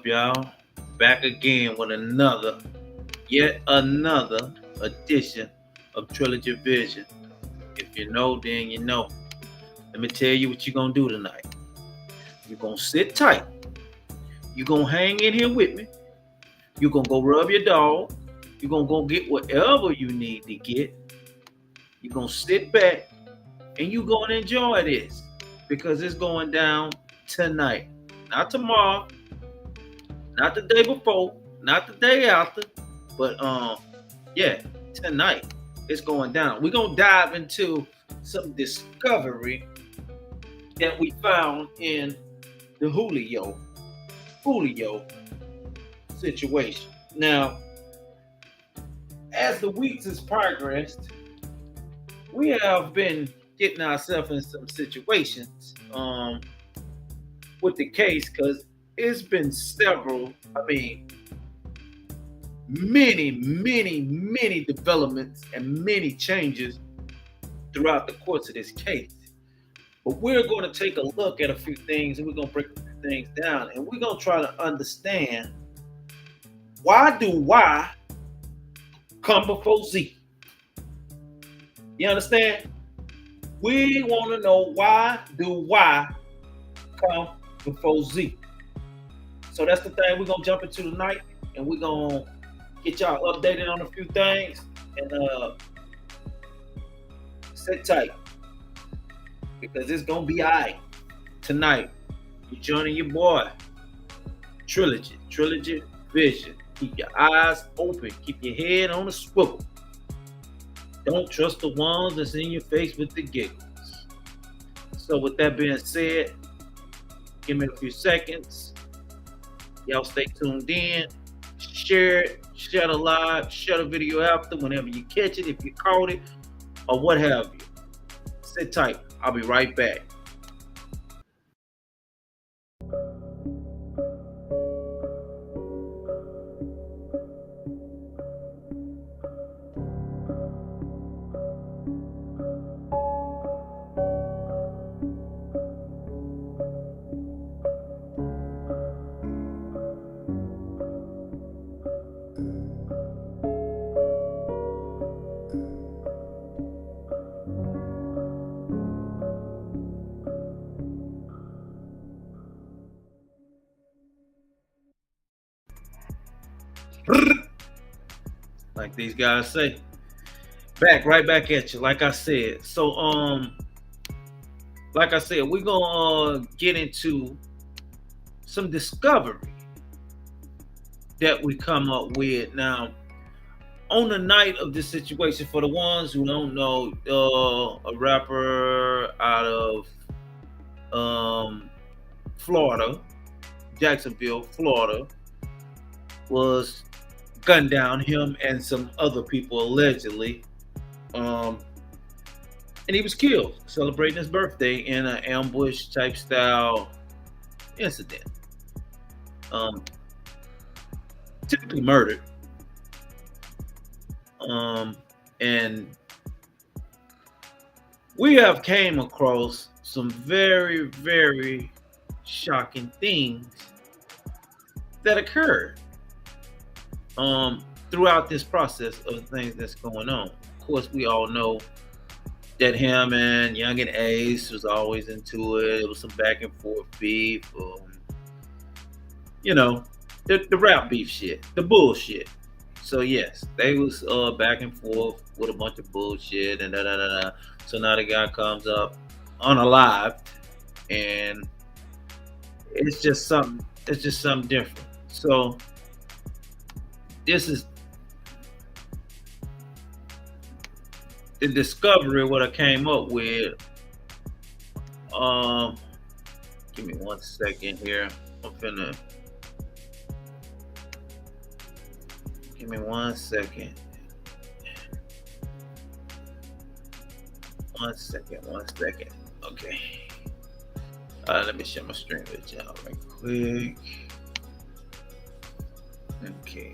y'all? Back again with yet another edition of Trilogy Vision. If you know, then you know. Let me tell you what you're gonna do tonight. You're gonna sit tight. You're gonna hang in here with me. You're gonna go rub your dog. You're gonna go get whatever you need to get. You're gonna sit back and you're gonna enjoy this because it's going down tonight. Not tomorrow, not the day before, not the day after, but yeah, tonight it's going down. We're gonna dive into some discovery that we found in the Foolio situation. Now, as the weeks has progressed, we have been getting ourselves in some situations with the case because it's been several, many developments and many changes throughout the course of this case. But we're going to take a look at a few things and we're going to break a few things down and we're going to try to understand why do Y come before Z? You understand? We want to know why do Y come before Z? So that's the thing we're going to jump into tonight and we're going to get y'all updated on a few things and sit tight because it's going to be all right tonight. You're joining your boy, Trilogy Vision. Keep your eyes open. Keep your head on a swivel. Don't trust the ones that's in your face with the giggles. So with that being said, give me a few seconds. Y'all stay tuned in. Share it. Share the live. Share the video after whenever you catch it, if you caught it, or what have you. Sit tight. I'll be right back. Like these guys say, right back at you. Like I said, so like I said, we're gonna get into some discovery that we come up with now on the night of this situation. For the ones who don't know, a rapper out of Florida, Jacksonville, Florida, was gunned down, him and some other people allegedly, and he was killed celebrating his birthday in an ambush type style incident. Typically murdered, and we have came across some very shocking things that occurred throughout this process of things that's going on. Of course, we all know that him and Young and Ace was always into it. It was some back and forth beef. The rap beef shit, the bullshit. So yes, they was back and forth with a bunch of bullshit and da. So now the guy comes up unalived, and it's just something different. So this is the discovery what I came up with. Give me 1 second here. Give me 1 second. 1 second. Okay. Let me share my screen with y'all right quick. Okay.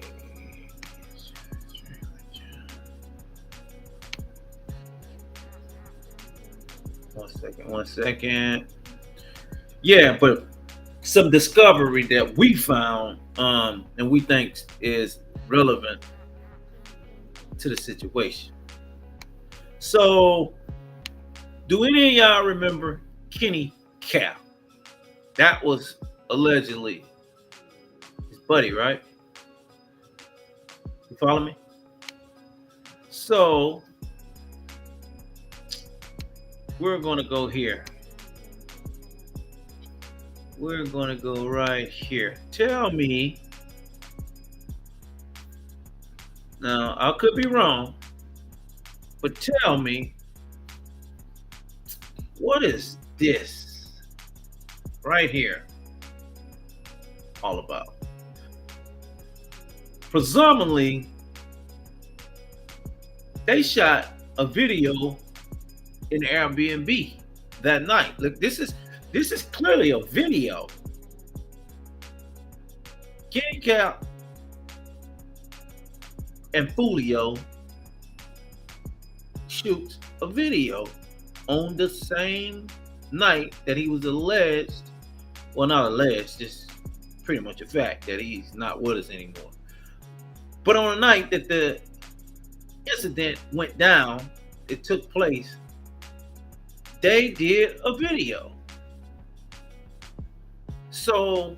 1 second. Yeah, but some discovery that we found, and we think is relevant to the situation. So, do any of y'all remember Kenny Cap? That was allegedly his buddy, right? You follow me? So, we're going to go here. We're going to go right here. Tell me. Now, I could be wrong, but tell me, what is this right here all about? Presumably, they shot a video in Airbnb that night. Look, this is clearly a video. King Cap and Foolio shoots a video on the same night that he was alleged, well, not alleged, just pretty much a fact that he's not with us anymore. But on the night that the incident went down, it took place, they did a video. So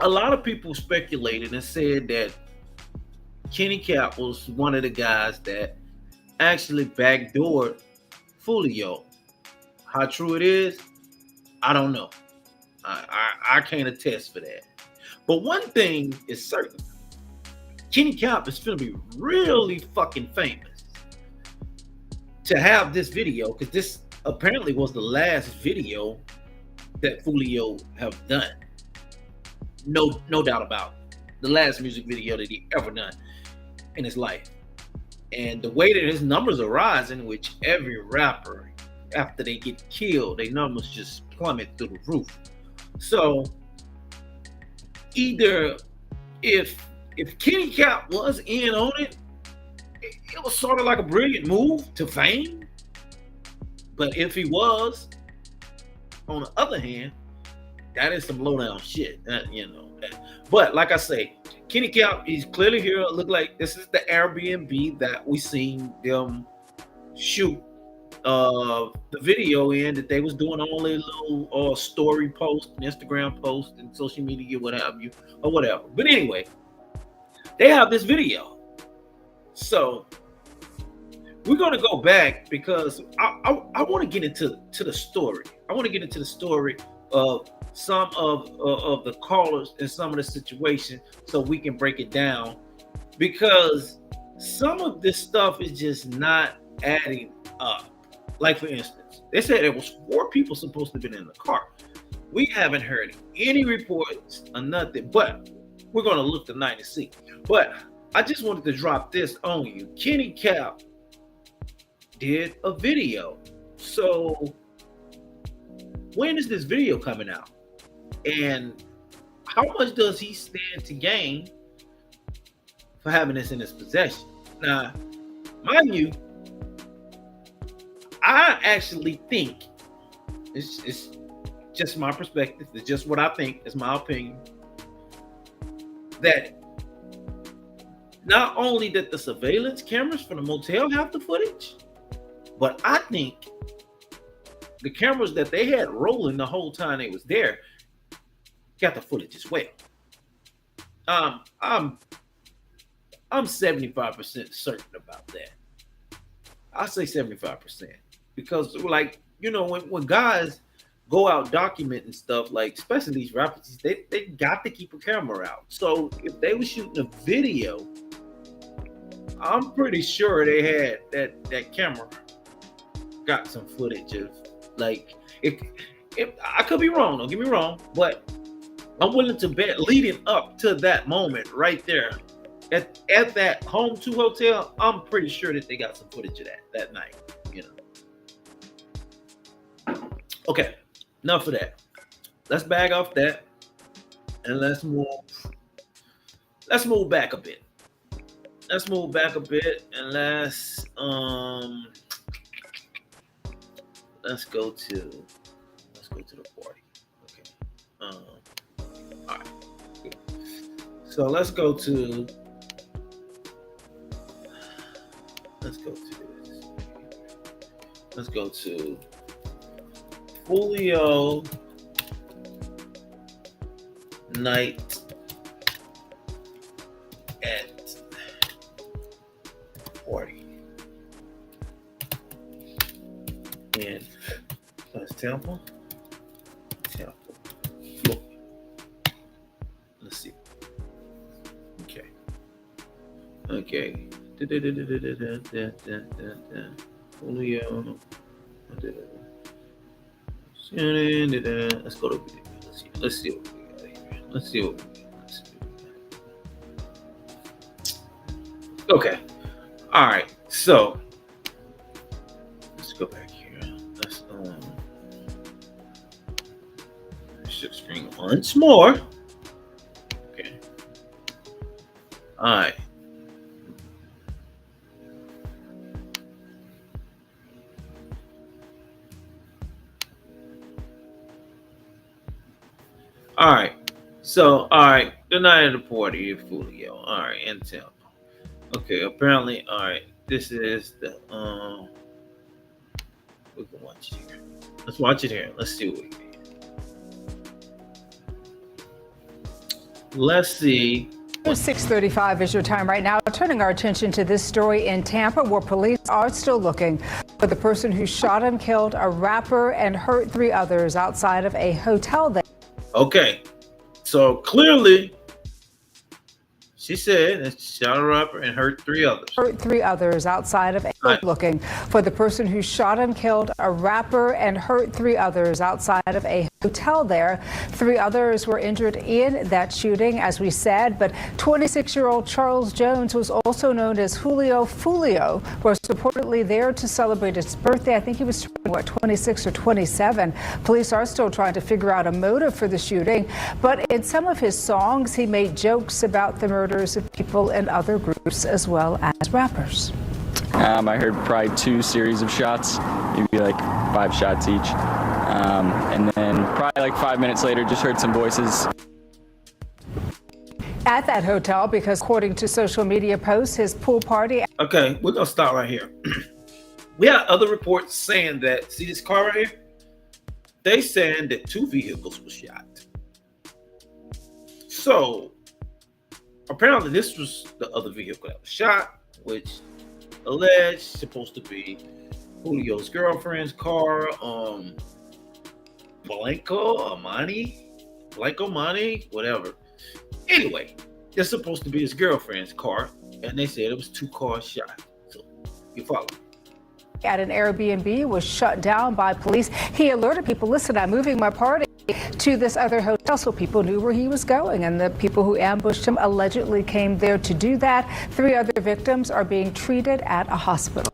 a lot of people speculated and said that Kenny Cap was one of the guys that actually backdoored Foolio. How true it is, I don't know. I can't attest for that. But one thing is certain. Kenny Cap is going to be really fucking famous to have this video, because this apparently was the last video that Foolio have done. No doubt about it. The last music video that he ever done in his life. And the way that his numbers are rising, which every rapper, after they get killed, their numbers just plummet through the roof. So either if Kenny Cap was in on it, it was sort of like a brilliant move to fame. But if he was, on the other hand, that is some low down shit. But like I say, Kenny Cap, he's clearly here. Look like this is the Airbnb that we seen them shoot the video in, that they was doing all their little story posts, Instagram posts, and social media, what have you, or whatever. But anyway, they have this video. So we're gonna go back because I want to get into the story. I want to get into the story of some of the callers and some of the situation, so we can break it down, because some of this stuff is just not adding up. Like, for instance, they said there was 4 people supposed to have been in the car. We haven't heard any reports or nothing, but we're going to look tonight and see. But I just wanted to drop this on you. Kenny Cap did a video. So when is this video coming out? And how much does he stand to gain for having this in his possession? Now, mind you, I actually think, it's just my perspective, it's just what I think, it's my opinion, that not only did the surveillance cameras from the motel have the footage, but I think the cameras that they had rolling the whole time they was there got the footage as well. I'm 75% certain about that. I say 75%. Because, like, when guys go out documenting stuff, like, especially these rappers, they got to keep a camera out. So if they were shooting a video, I'm pretty sure they had that camera got some footage of, like, if I could be wrong, don't get me wrong, but I'm willing to bet leading up to that moment right there at that Home 2 hotel, I'm pretty sure that they got some footage of that night, Okay, enough of that. Let's back off that and let's move back a bit. Let's move back a bit and let's go to the party. Okay. All right. Good. So let's go to this. Let's go to Foolio night at party in Temple. Florida. Let's see. Okay. Foolio. Let's go to video. Let's see what we got here. Let's see what we got. Okay. All right. So let's go back here. Let's share screen once more. Okay. All right. All right. So, all right. The night of the party at Foolio. All right. In Tampa. Okay. Apparently, all right. This is the we can watch it here. Let's watch it here. Let's see what we get. Let's see. 6:35 is your time right now. Turning our attention to this story in Tampa, where police are still looking for the person who shot and killed a rapper and hurt 3 others outside of a hotel there. Okay, so clearly she said that she shot a rapper and hurt 3 others. Hurt 3 others outside of a looking for the person who shot and killed a rapper and hurt 3 others outside of a hotel there. 3 others were injured in that shooting, as we said, but 26-year-old Charles Jones was also known as Foolio, was reportedly there to celebrate his birthday. I think he was 26 or 27. Police are still trying to figure out a motive for the shooting, but in some of his songs, he made jokes about the murders of people in other groups as well as rappers. I heard probably 2 series of shots, maybe like 5 shots each. And then probably like 5 minutes later, just heard some voices. At that hotel, because according to social media posts, his pool party. Okay, we're gonna stop right here. We have other reports saying that, see this car right here? They saying that 2 vehicles were shot. So apparently this was the other vehicle that was shot, which alleged supposed to be Julio's girlfriend's car. Blanco Money, whatever. Anyway, it's supposed to be his girlfriend's car, and they said it was 2 cars shot. So you follow. At an Airbnb was shut down by police. He alerted people, listen, I'm moving my party to this other hotel, so people knew where he was going, and the people who ambushed him allegedly came there to do that. 3 other victims are being treated at a hospital.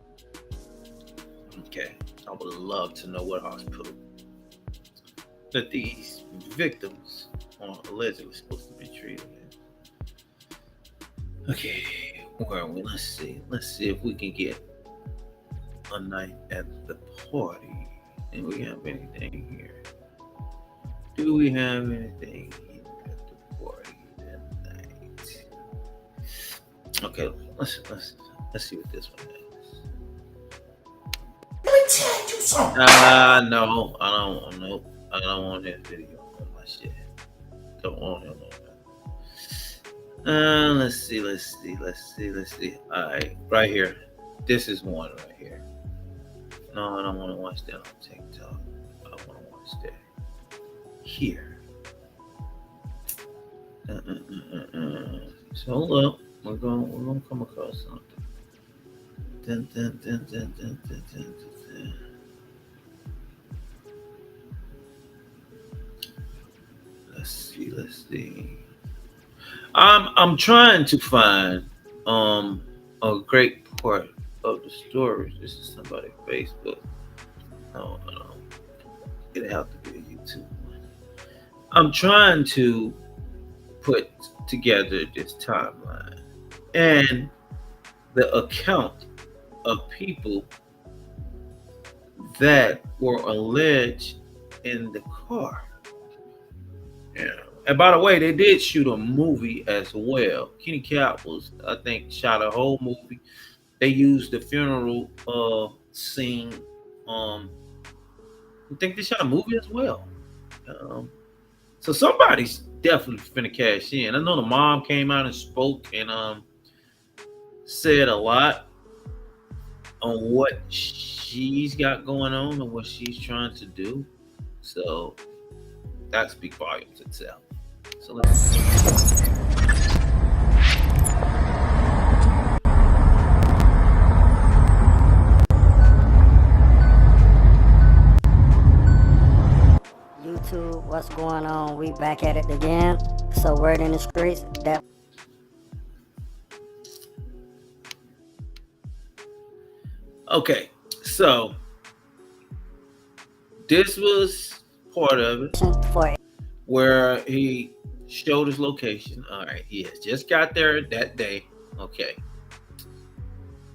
Okay, I would love to know what hospital that these victims are allegedly supposed to be treated in. Okay, where are we? Let's see if we can get a night at the party. Do we have anything here? Do we have anything at the party that night? Okay, let's see what this one is. Let me tell you something. No, I don't want that video on my shit. Don't want it on that. Let's see. All right, right here. This is one right here. No, I don't want to watch that on TikTok. I want to watch that here. So hold up. We're gonna come across something. Dun. Let's see. I'm trying to find a great part of the story. This is somebody's Facebook. No, it'd have to be a YouTube one. I'm trying to put together this timeline and the account of people that were alleged in the car. Yeah, And by the way, they did shoot a movie as well. Kenny Cap was, I think, shot a whole movie. They used the funeral scene. I think they shot a movie as well. Um, so somebody's definitely finna cash in. I know the mom came out and spoke and said a lot on what she's got going on and what she's trying to do. So that speaks volumes itself. So let's. YouTube, what's going on? We back at it again. So word in the streets that. Okay, so this was part of it For where he showed his location. All right, he has just got there that day. Okay.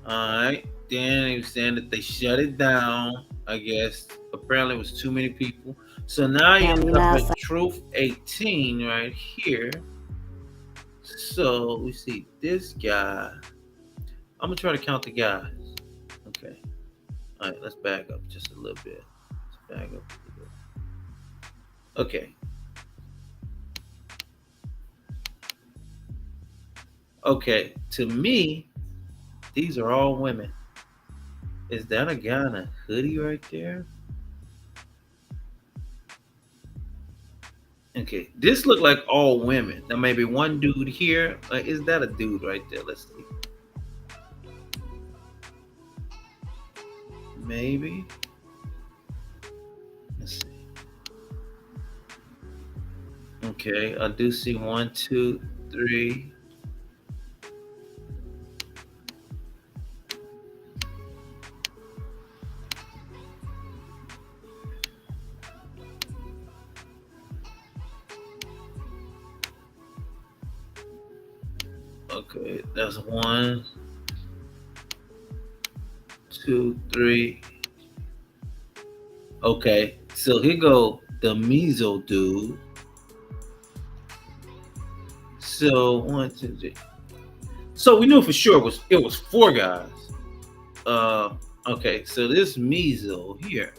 All right. Then he was saying that they shut it down. I guess apparently it was too many people. So now you end up at Truth 18 right here. So we see this guy. I'm gonna try to count the guys. Okay. All right. Let's back up just a little bit. Let's back up a little bit. Okay. Okay. To me, these are all women. Is that a guy in a hoodie right there? Okay, this look like all women. Now maybe one dude here. Is that a dude right there? Let's see. Maybe. Let's see. Okay, I do see 1, 2, 3. Okay, that's 1, 2, 3. Okay, so here go the Mizo dude. So 1, 2, 3. So we knew for sure it was 4 guys. Okay, so this Mizo here,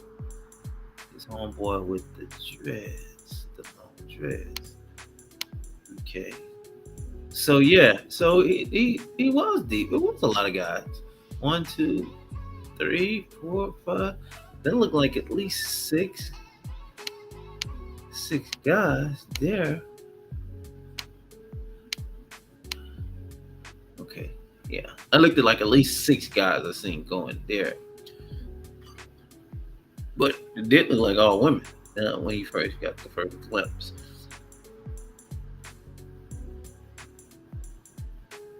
this homeboy with the dreads, the long dreads. Okay. So yeah, so he was deep. It was a lot of guys. 1, 2, 3, 4, 5. That looked like at least six guys there. Okay, yeah, I looked at like at least 6 guys I seen going there, but it did look like all women when you first got the first glimpse.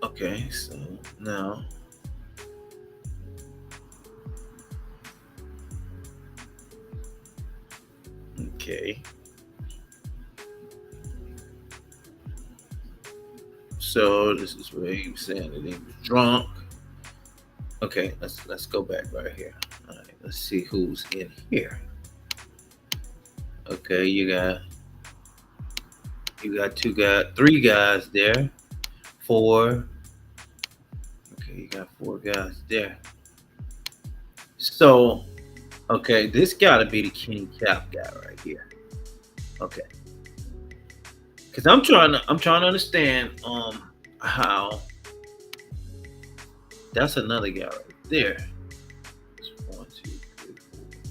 Okay, so now. Okay. So this is where he was saying that he was drunk. Okay, let's go back right here. All right, let's see who's in here. Okay, you got 3 guys there. 4. Okay, you got 4 guys there. So, okay, this gotta be the Kenny Cap guy right here. Okay, because I'm trying to understand how that's another guy right there. 1, 2, 3,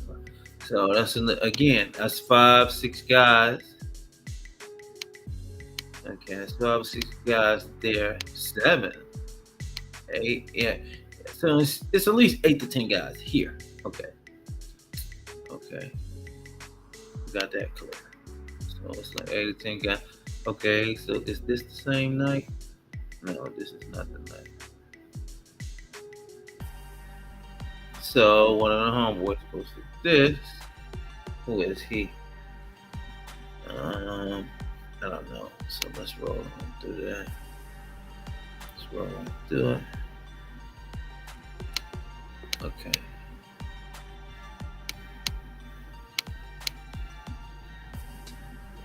4, 5. So that's 5, 6 guys. Okay, that's 5, 6 guys there. 7, 8, yeah. So it's at least 8 to 10 guys here. Okay. Okay. Got that clear. So it's like 8 to 10 guys. Okay, so is this the same night? No, this is not the night. So one of the homeboys posted this. Who is he? I don't know. So let's roll on through that. Let's roll on through it. Okay.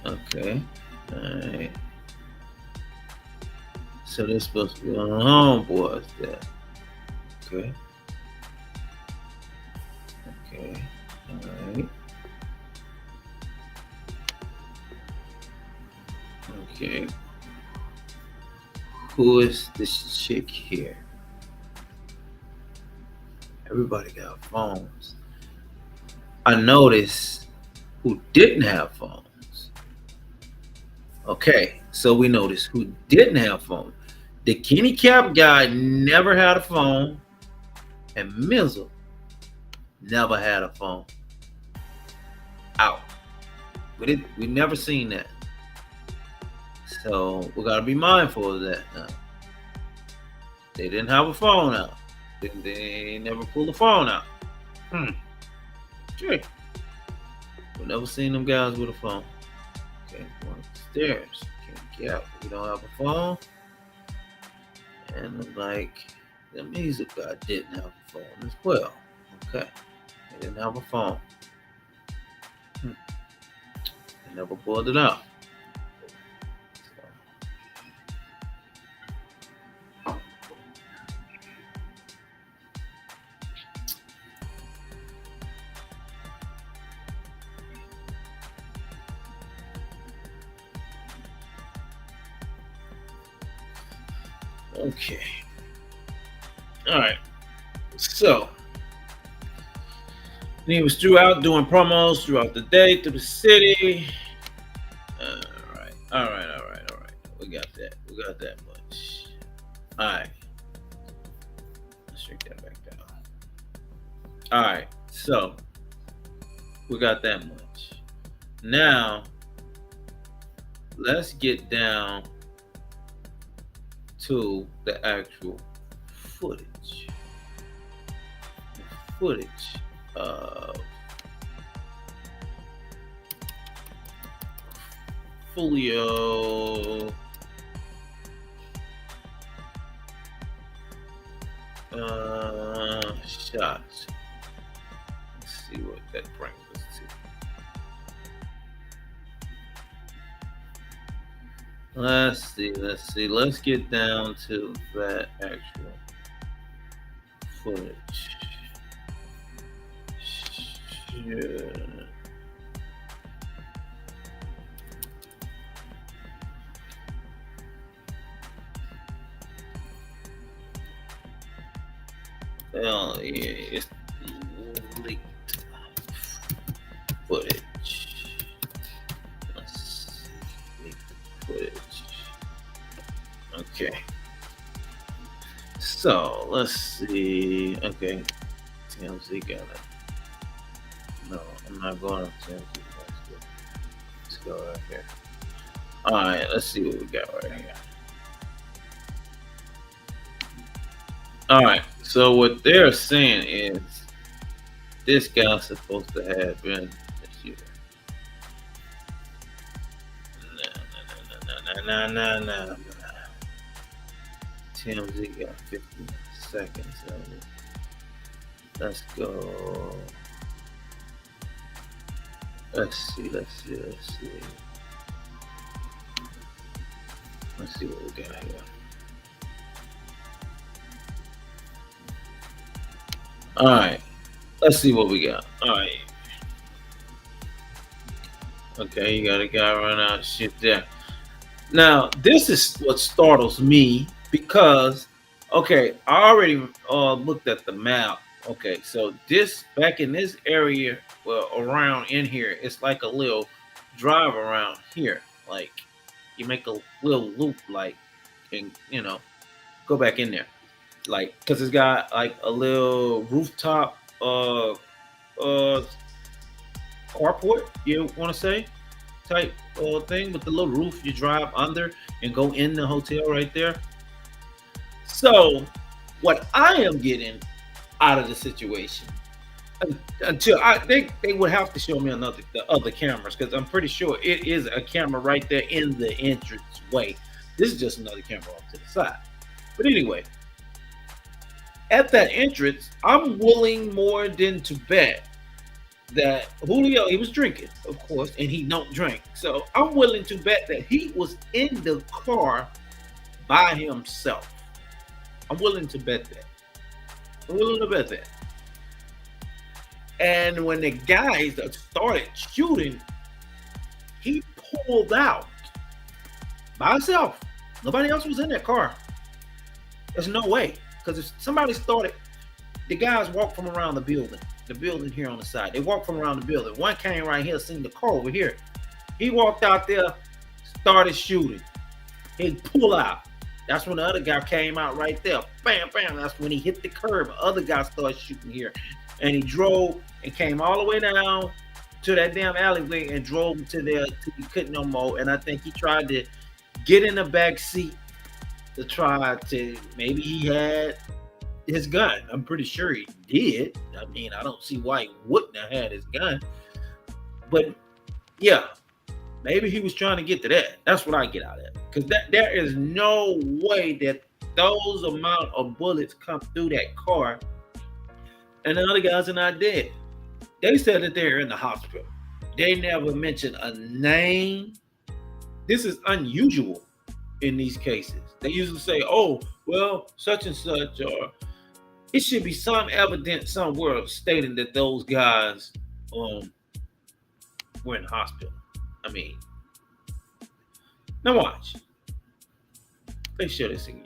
Okay. Alright. So they're supposed to be on the homeboys there. Okay. Okay. Alright. Okay. Who is this chick here? Everybody got phones. I noticed who didn't have phones. Okay, so we noticed who didn't have phones. The Kenny Cap guy never had a phone, and Mizzle never had a phone. Out. We never seen that. So we gotta be mindful of that now. They didn't have a phone out. They never pulled a phone out. Okay. We never seen them guys with a phone. Okay, going upstairs. Can't get. We don't have a phone. And like the music guy didn't have a phone as well. Okay. They didn't have a phone. They never pulled it out. Okay. All right. So he was throughout doing promos throughout the day through the city. All right. We got that much. All right. Let's shrink that back down. All right. So we got that much. Now let's get down to the actual footage. Footage of Foolio shots. Let's see what that brings us to. Let's see. Let's get down to that actual footage. Sure. Well, yeah, it's leaked footage. Let's see. Leaked footage. Okay. So let's see. Okay. TMZ got it. No, I'm not going to TMZ. Let's go right here. Alright, let's see what we got right here. Alright, so what they're saying is this guy's supposed to have been this year. Nah. TMZ got 50 seconds of it. Let's go. Let's see what we got here. Alright. Let's see what we got. Alright. Okay, you got a guy running out of shit there. Now, this is what startles me because, okay, I already looked at the map. Okay, so this, back in this area, well, around in here, it's like a little drive around here. Like, you make a little loop, like, and, go back in there. Like, because it's got, like, a little rooftop carport, you want to say, type thing with the little roof you drive under and go in the hotel right there. So what I am getting out of the situation, until they would have to show me the other cameras, because I'm pretty sure it is a camera right there in the entrance way. This is just another camera off to the side. But anyway, at that entrance, I'm willing more than to bet that Foolio, he was drinking, of course, and he don't drink. So I'm willing to bet that he was in the car by himself. I'm willing to bet that. I'm willing to bet that. And when the guys started shooting, he pulled out by himself. Nobody else was in that car. There's no way. Because if somebody started, the guys walked from around the building here on the side. They walked from around the building. One came right here, seen the car over here. He walked out there, started shooting. He pulled out. That's when the other guy came out right there. Bam, bam. That's when he hit the curb. The other guy started shooting here. And he drove and came all the way down to that damn alleyway and drove to there till he couldn't no more. And I think he tried to get in the back seat to try to, maybe he had his gun. I'm pretty sure he did. I mean, I don't see why he wouldn't have had his gun. But yeah, maybe he was trying to get to that. That's what I get out of it. Because there is no way that those amount of bullets come through that car and the other guys are not dead. They said that they're in the hospital. They never mentioned a name. This is unusual in these cases. They usually say, oh, well, such and such, or it should be some evidence somewhere stating that those guys were in the hospital. I mean, now watch. Let's show this again.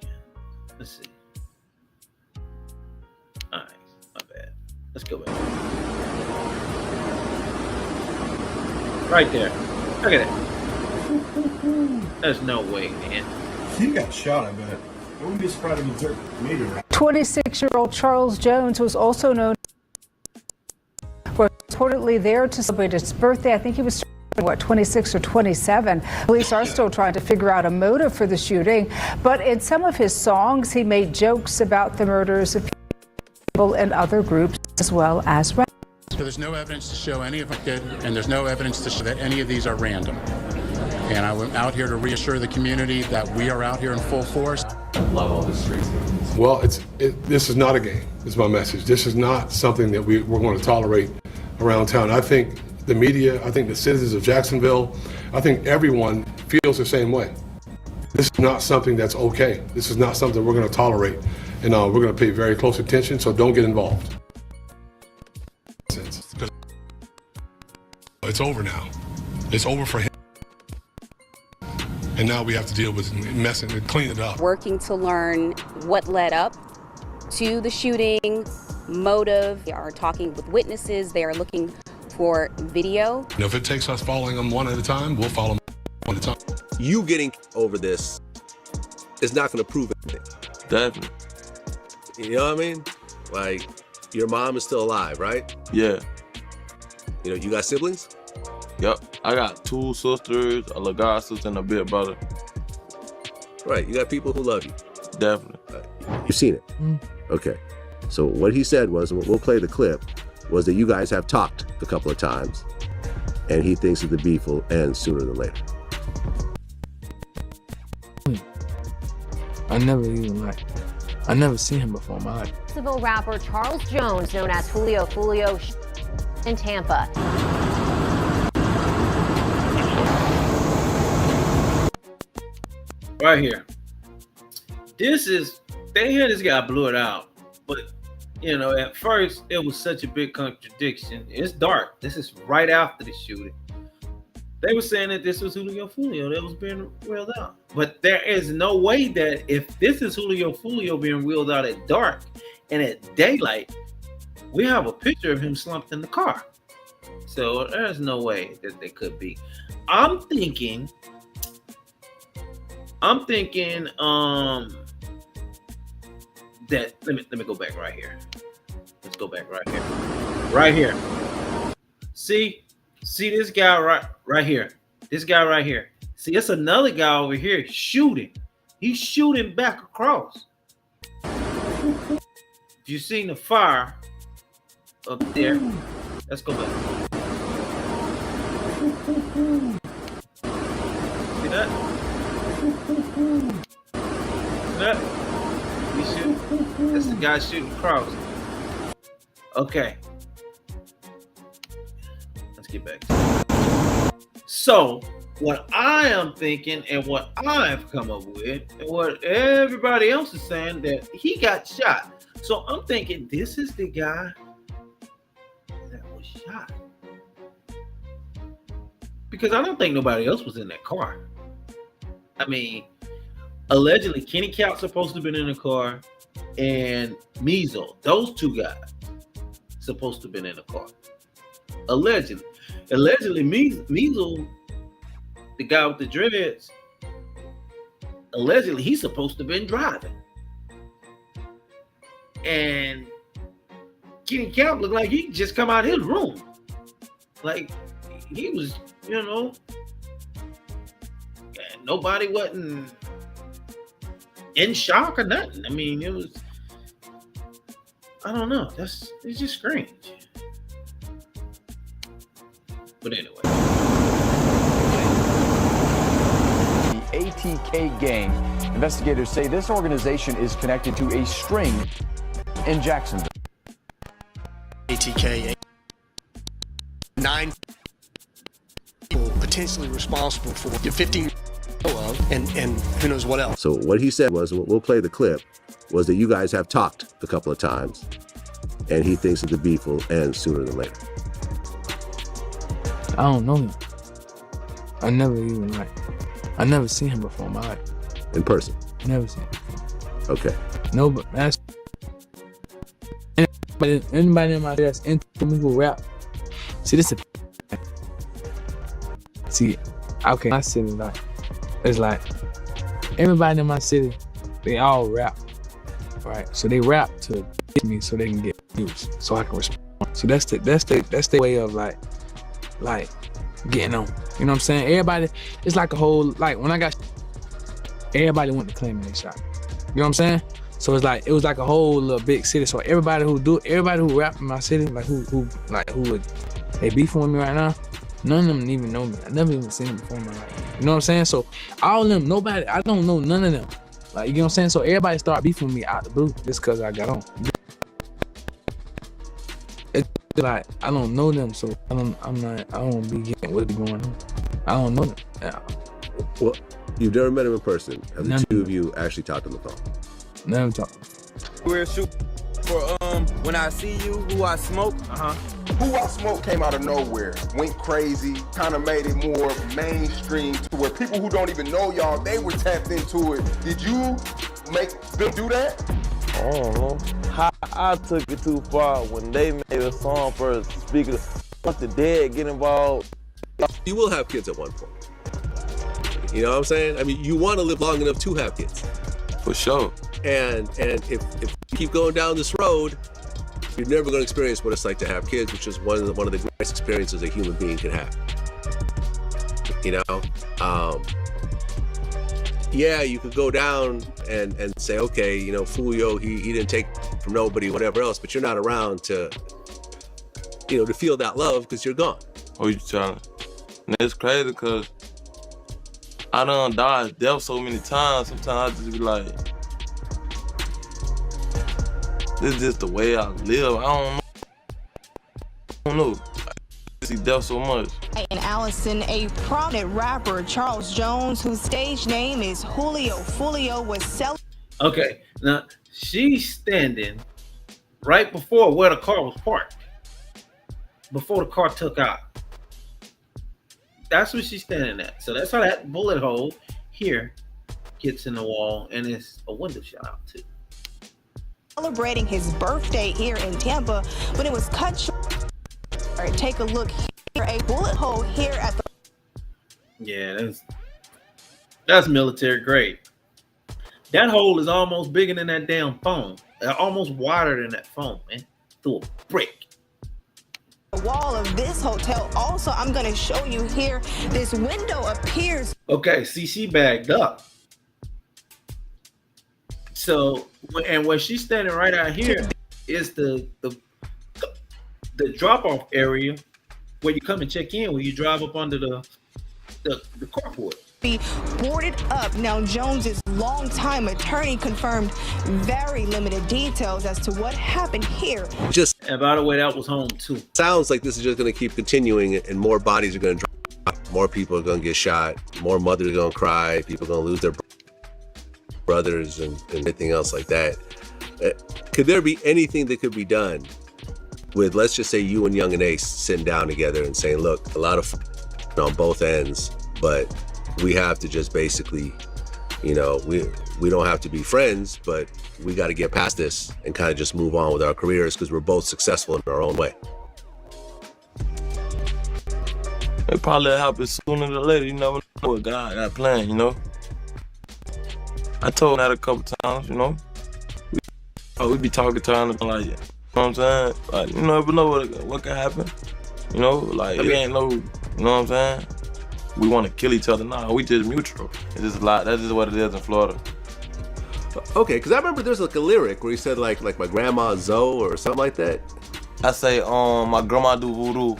Let's see. All right, my bad. Let's go back. Right there. Look at that. There's no way, man. He got shot, I bet. I wouldn't be surprised if he took maybe. 26-year-old Charles Jones was also known was reportedly there to celebrate his birthday. I think he was 26 or 27. Police are still trying to figure out a motive for the shooting, but in some of his songs, he made jokes about the murders of people in other groups as well as rappers. So there's no evidence to show any of it, and there's no evidence to show that any of these are random. And I went out here to reassure the community that we are out here in full force. Love all this street. Well, this is not a game, is my message. This is not something that we're going to tolerate around town. I think the media, I think the citizens of Jacksonville, I think everyone feels the same way. This is not something that's okay. This is not something we're going to tolerate. And we're going to pay very close attention, so don't get involved. It's over now. It's over for him. And now we have to deal with messing and clean it up. Working to learn what led up to the shooting, motive. They are talking with witnesses. They are looking for video. And if it takes us following them one at a time, we'll follow them one at a time. You getting over this is not going to prove anything. Definitely. You know what I mean? Like, your mom is still alive, right? Yeah. You know, you got siblings? Yep. I got 2 sisters, a little god sister, and a big brother. Right. You got people who love you. Definitely. You've seen it? Okay. So what he said was, and we'll play the clip, was that you guys have talked a couple of times, and he thinks that the beef will end sooner than later. I never seen him before in my life. Jacksonville rapper Charles Jones, known as Foolio in Tampa. Right here. They had this guy blew it out, but you know, at first it was such a big contradiction. It's dark. This is right after the shooting. They were saying that this was Foolio that was being wheeled out. But there is no way that if this is Foolio being wheeled out at dark and at daylight, we have a picture of him slumped in the car. So there's no way that they could be. I'm thinking that let me go back right here. Let's go back right here. Right here. See this guy right here. This guy right here. See, it's another guy over here shooting. He's shooting back across. If you seen the fire up there, let's go back. See that? See that? He's shooting. That's the guy shooting across. Okay. get back to it. So what I am thinking and what I've come up with and what everybody else is saying that he got shot. So I'm thinking this is the guy that was shot. Because I don't think nobody else was in that car. I mean, allegedly Kenny Couch supposed to have been in the car and Measle, those two guys supposed to have been in the car. Allegedly Measle, the guy with the dreads, allegedly he's supposed to have been driving. And Kenny Couch looked like he just come out of his room. Like he was, nobody wasn't in shock or nothing. I mean, it was, I don't know. It's just strange. But anyway. The ATK gang. Investigators say this organization is connected to a string in Jacksonville. ATK, 9 people potentially responsible for the 15 and who knows what else. So what he said was, we'll play the clip, was that you guys have talked a couple of times, and he thinks that the beef will end sooner than later. I don't know him. I never seen him before in my life. In person? Never seen him. Okay. No, but that's anybody in my city that's into me who rap. See, okay, my city, like, it's like everybody in my city, they all rap, right? So they rap to get me so they can get views, so I can respond. So that's the way of like getting on. You know what I'm saying? Everybody, it's like a whole, like when I got, everybody went to claim they shot. You know what I'm saying? So it's like, it was like a whole little big city. So everybody who rap in my city, like who would, they beefing with me right now, none of them even know me. I never even seen them before in my life. You know what I'm saying? So all of them, nobody, I don't know none of them. Like, you know what I'm saying? So everybody start beefing with me out the blue just cause I got on. It's like, I don't know them, so I don't be getting what be going on. I don't know them. Yeah. Well, you've never met him in person. Have the two of you actually talked on the phone? Never talked. We're shooting for When I See You, Who I Smoke. Who I Smoke came out of nowhere, went crazy, kind of made it more mainstream to where people who don't even know y'all, they were tapped into it. Did you make them do that? I don't know. How I took it too far when they made a song for speaking of let the dead get involved. You will have kids at one point. You know what I'm saying? I mean, you want to live long enough to have kids. For sure. And if you keep going down this road, you're never going to experience what it's like to have kids, which is one of the greatest experiences a human being can have. You know, yeah, you could go down and say, okay, you know, Foolio, he didn't take from nobody, whatever else, but you're not around to, you know, to feel that love because you're gone. Oh, you trying? And it's crazy because I done dodged death so many times. Sometimes I just be like, this is just the way I live. I don't know. I see death so much. And Allison, a prominent rapper, Charles Jones, whose stage name is Julio. Foolio was selling. Okay, now she's standing right before where the car was parked, before the car took out. That's where she's standing at. So that's how that bullet hole here gets in the wall, and it's a window shot out too. Celebrating his birthday here in Tampa, when it was cut short. All right, take a look here. A bullet hole here at the. Yeah, that's military grade. That hole is almost bigger than that damn phone. Almost wider than that phone, man. Through a brick. The wall of this hotel. Also, I'm going to show you here. This window appears. Okay, see, she bagged up. So, and where she's standing right out here is the drop-off area where you come and check in when you drive up under the carport. be boarded up. Now, Jones's longtime attorney confirmed very limited details as to what happened here. And by the way, that was home too. Sounds like this is just going to keep continuing, and more bodies are going to drop. More people are going to get shot. More mothers are going to cry. People are going to lose their brothers and everything else like that. Could there be anything that could be done with, let's just say, you and Young and Ace sitting down together and saying, look, a lot of on both ends, but we have to just basically, we don't have to be friends, but we got to get past this and kind of just move on with our careers because we're both successful in our own way. It probably happen sooner than later. You never know what God got planned, I told him that a couple times, we be talking to him like, you know what I'm saying? Like, you never know what can happen. It ain't no, you know what I'm saying? We want to kill each other. Nah, we just mutual. It's just a lot. That's just what it is in Florida. Okay, because I remember there's like a lyric where he said like my grandma Zoe or something like that. I say, my grandma do voodoo,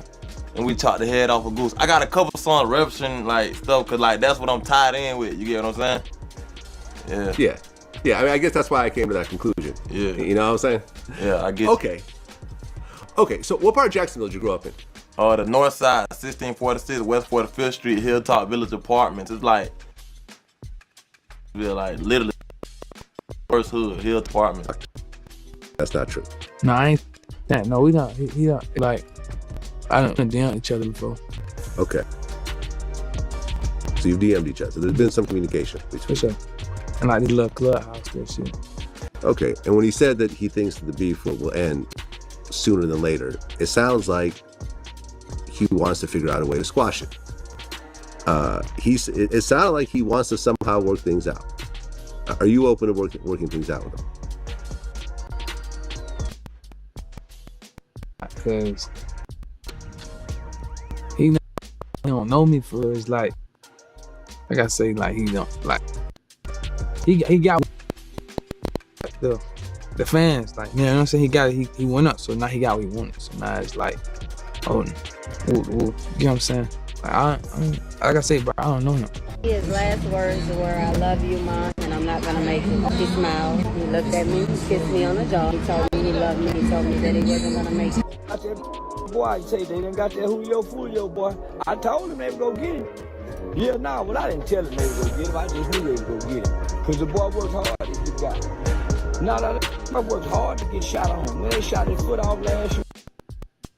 and we chop the head off a goose. I got a couple songs referencing like stuff, cause like that's what I'm tied in with. You get what I'm saying? Yeah. Yeah. I mean, I guess that's why I came to that conclusion. Yeah. You know what I'm saying? Yeah, I get. Okay. So, what part of Jacksonville did you grow up in? The north side, 1646 West 45th Street, Hilltop Village Apartments. It's like, literally first hood, Hilltop Apartments. That's not true. No, I ain't that. No, we don't. He don't. Like, I don't DM each other before. Okay. So you've DM'd each other. So there's been some communication between. For sure. And like this little clubhouse, that shit. Okay. And when he said that he thinks that the beef will end sooner than later, it sounds like he wants to figure out a way to squash it. It sounded like he wants to somehow work things out. Are you open to working things out with him? Because he don't know me for it's like I say, like he don't like he got the fans, like, you know what I'm saying? He went up, so now he got what he wanted. So now it's like, you know what I'm saying? Like I say, bro, I don't know him. His last words were, "I love you, Mom, and I'm not gonna make it." He smiled. He looked at me, kissed me on the jaw. He told me he loved me. He told me that he wasn't gonna make it. I said, boy, I say they done got that Foolio boy. I told him they would go get him. Yeah, nah, well, I didn't tell him they would go get him. I just knew they would go get him. Because the boy worked hard, this guy. Now, I worked hard to get shot on him. When they shot his foot off last year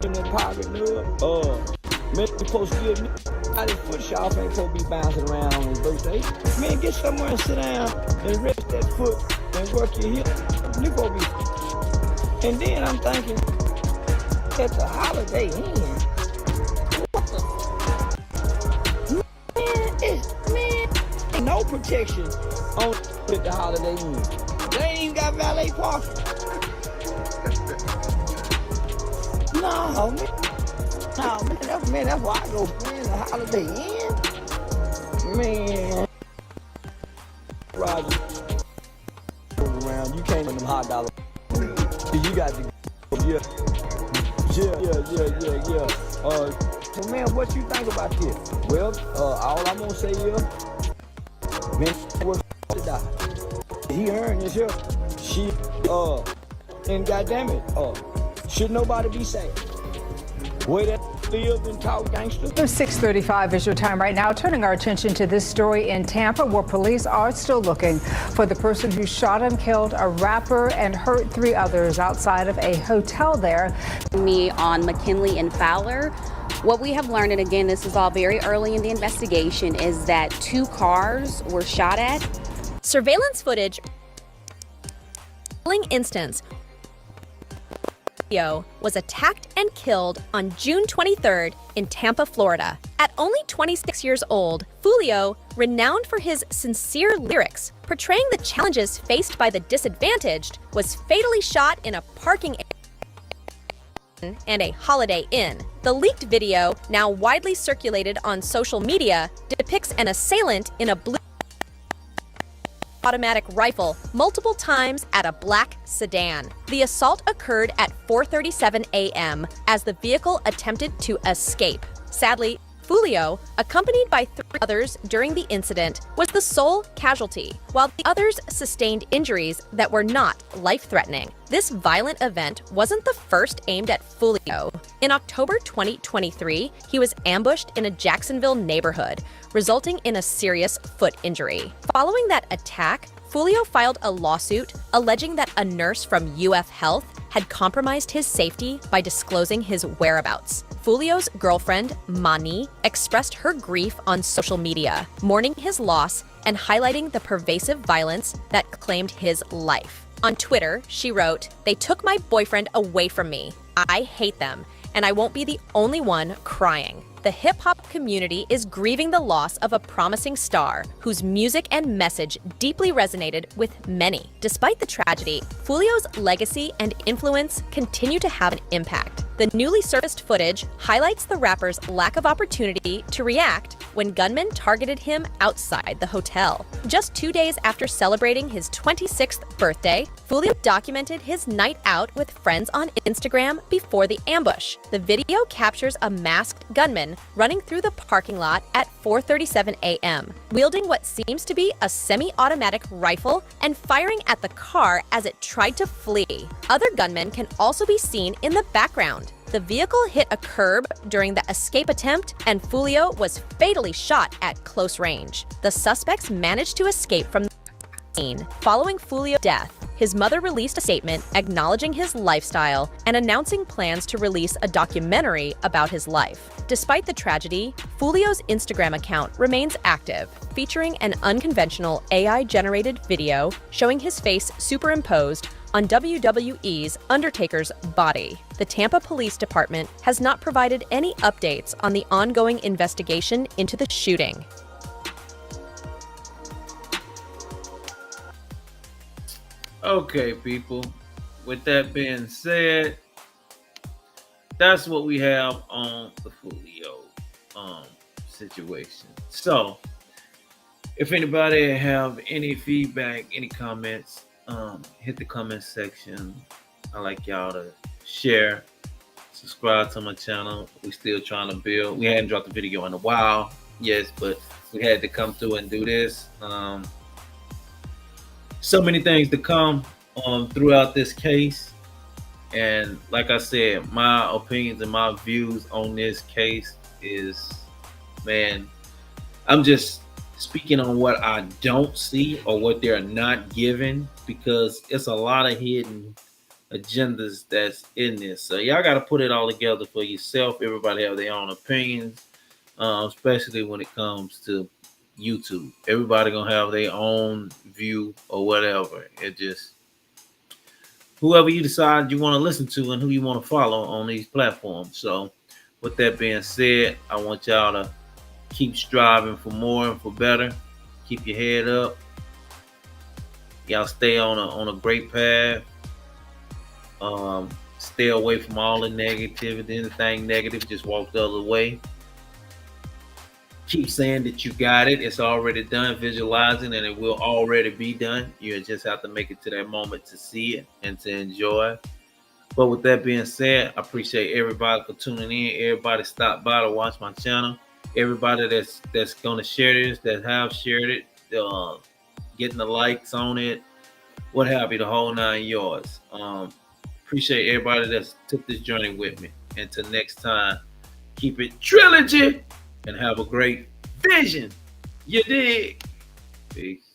in that pocket, man, he supposed to give me out his foot shot, ain't supposed to be bouncing around on his birthday. Man, get somewhere and sit down and rest that foot and work your hip. You supposed to be. And then I'm thinking, at the Holiday Inn, ain't no protection on at the Holiday Inn. They ain't even got valet parking. No, man, that's why I go playing the Holiday Inn. Man, Roger, around, you can't in them hot dollar. You got to, yeah. So man, what you think about this? Well, all I'm gonna say is, man, was to die. He earned this here. She, and goddamn it, should nobody be safe? Way that live and talk gangster. 6:35 is your time right now. Turning our attention to this story in Tampa, where police are still looking for the person who shot and killed a rapper and hurt 3 others outside of a hotel there. Me on McKinley and Fowler. What we have learned, and again, this is all very early in the investigation, is that 2 cars were shot at. Surveillance footage instance was attacked and killed on June 23rd in Tampa, Florida. At only 26 years old, Foolio, renowned for his sincere lyrics portraying the challenges faced by the disadvantaged, was fatally shot in a parking area and a Holiday Inn. The leaked video, now widely circulated on social media, depicts an assailant in a blue automatic rifle multiple times at a black sedan. The assault occurred at 4:37 a.m. as the vehicle attempted to escape. Sadly, Foolio, accompanied by 3 others during the incident, was the sole casualty, while the others sustained injuries that were not life-threatening. This violent event wasn't the first aimed at Foolio. In October 2023, he was ambushed in a Jacksonville neighborhood, resulting in a serious foot injury. Following that attack, Foolio filed a lawsuit alleging that a nurse from UF Health had compromised his safety by disclosing his whereabouts. Foolio's girlfriend, Mani, expressed her grief on social media, mourning his loss and highlighting the pervasive violence that claimed his life. On Twitter, she wrote, "They took my boyfriend away from me. I hate them, and I won't be the only one crying." The hip-hop community is grieving the loss of a promising star whose music and message deeply resonated with many. Despite the tragedy, Foolio's legacy and influence continue to have an impact. The newly surfaced footage highlights the rapper's lack of opportunity to react when gunmen targeted him outside the hotel. Just 2 days after celebrating his 26th birthday, Foolio documented his night out with friends on Instagram before the ambush. The video captures a masked gunman running through the parking lot at 4:37 a.m., wielding what seems to be a semi-automatic rifle and firing at the car as it tried to flee. Other gunmen can also be seen in the background. The vehicle hit a curb during the escape attempt, and Foolio was fatally shot at close range. The suspects managed to escape from the scene. Following Foolio's death, his mother released a statement acknowledging his lifestyle and announcing plans to release a documentary about his life. Despite the tragedy, Foolio's Instagram account remains active, featuring an unconventional AI-generated video showing his face superimposed on WWE's Undertaker's body. The Tampa Police Department has not provided any updates on the ongoing investigation into the shooting. Okay, people. With that being said, that's what we have on the Foolio situation. So, if anybody have any feedback, any comments, hit the comment section. I like y'all to share, subscribe to my channel. We still trying to build. We hadn't dropped a video in a while, yes, but we had to come through and do this. So many things to come throughout this case, and like I said, my opinions and my views on this case is, man, I'm just speaking on what I don't see or what they're not giving, because it's a lot of hidden agendas that's in this. So y'all got to put it all together for yourself. Everybody have their own opinions, especially when it comes to YouTube. Everybody gonna have their own view or whatever. It just, whoever you decide you want to listen to and who you want to follow on these platforms. So with that being said, I want y'all to keep striving for more and for better. Keep your head up. Y'all stay on a great path. Stay away from all the negativity. Anything negative, just walk the other way. Keep saying that you got it. It's already done. Visualizing, and it will already be done. You just have to make it to that moment to see it and to enjoy. But with that being said, I appreciate everybody for tuning in. Everybody stop by to watch my channel. Everybody that's gonna share this, that have shared it, getting the likes on it, what have you, the whole 9 yards. Appreciate everybody that's took this journey with me. Until next time, keep it trilogy and have a great vision. You dig? Peace.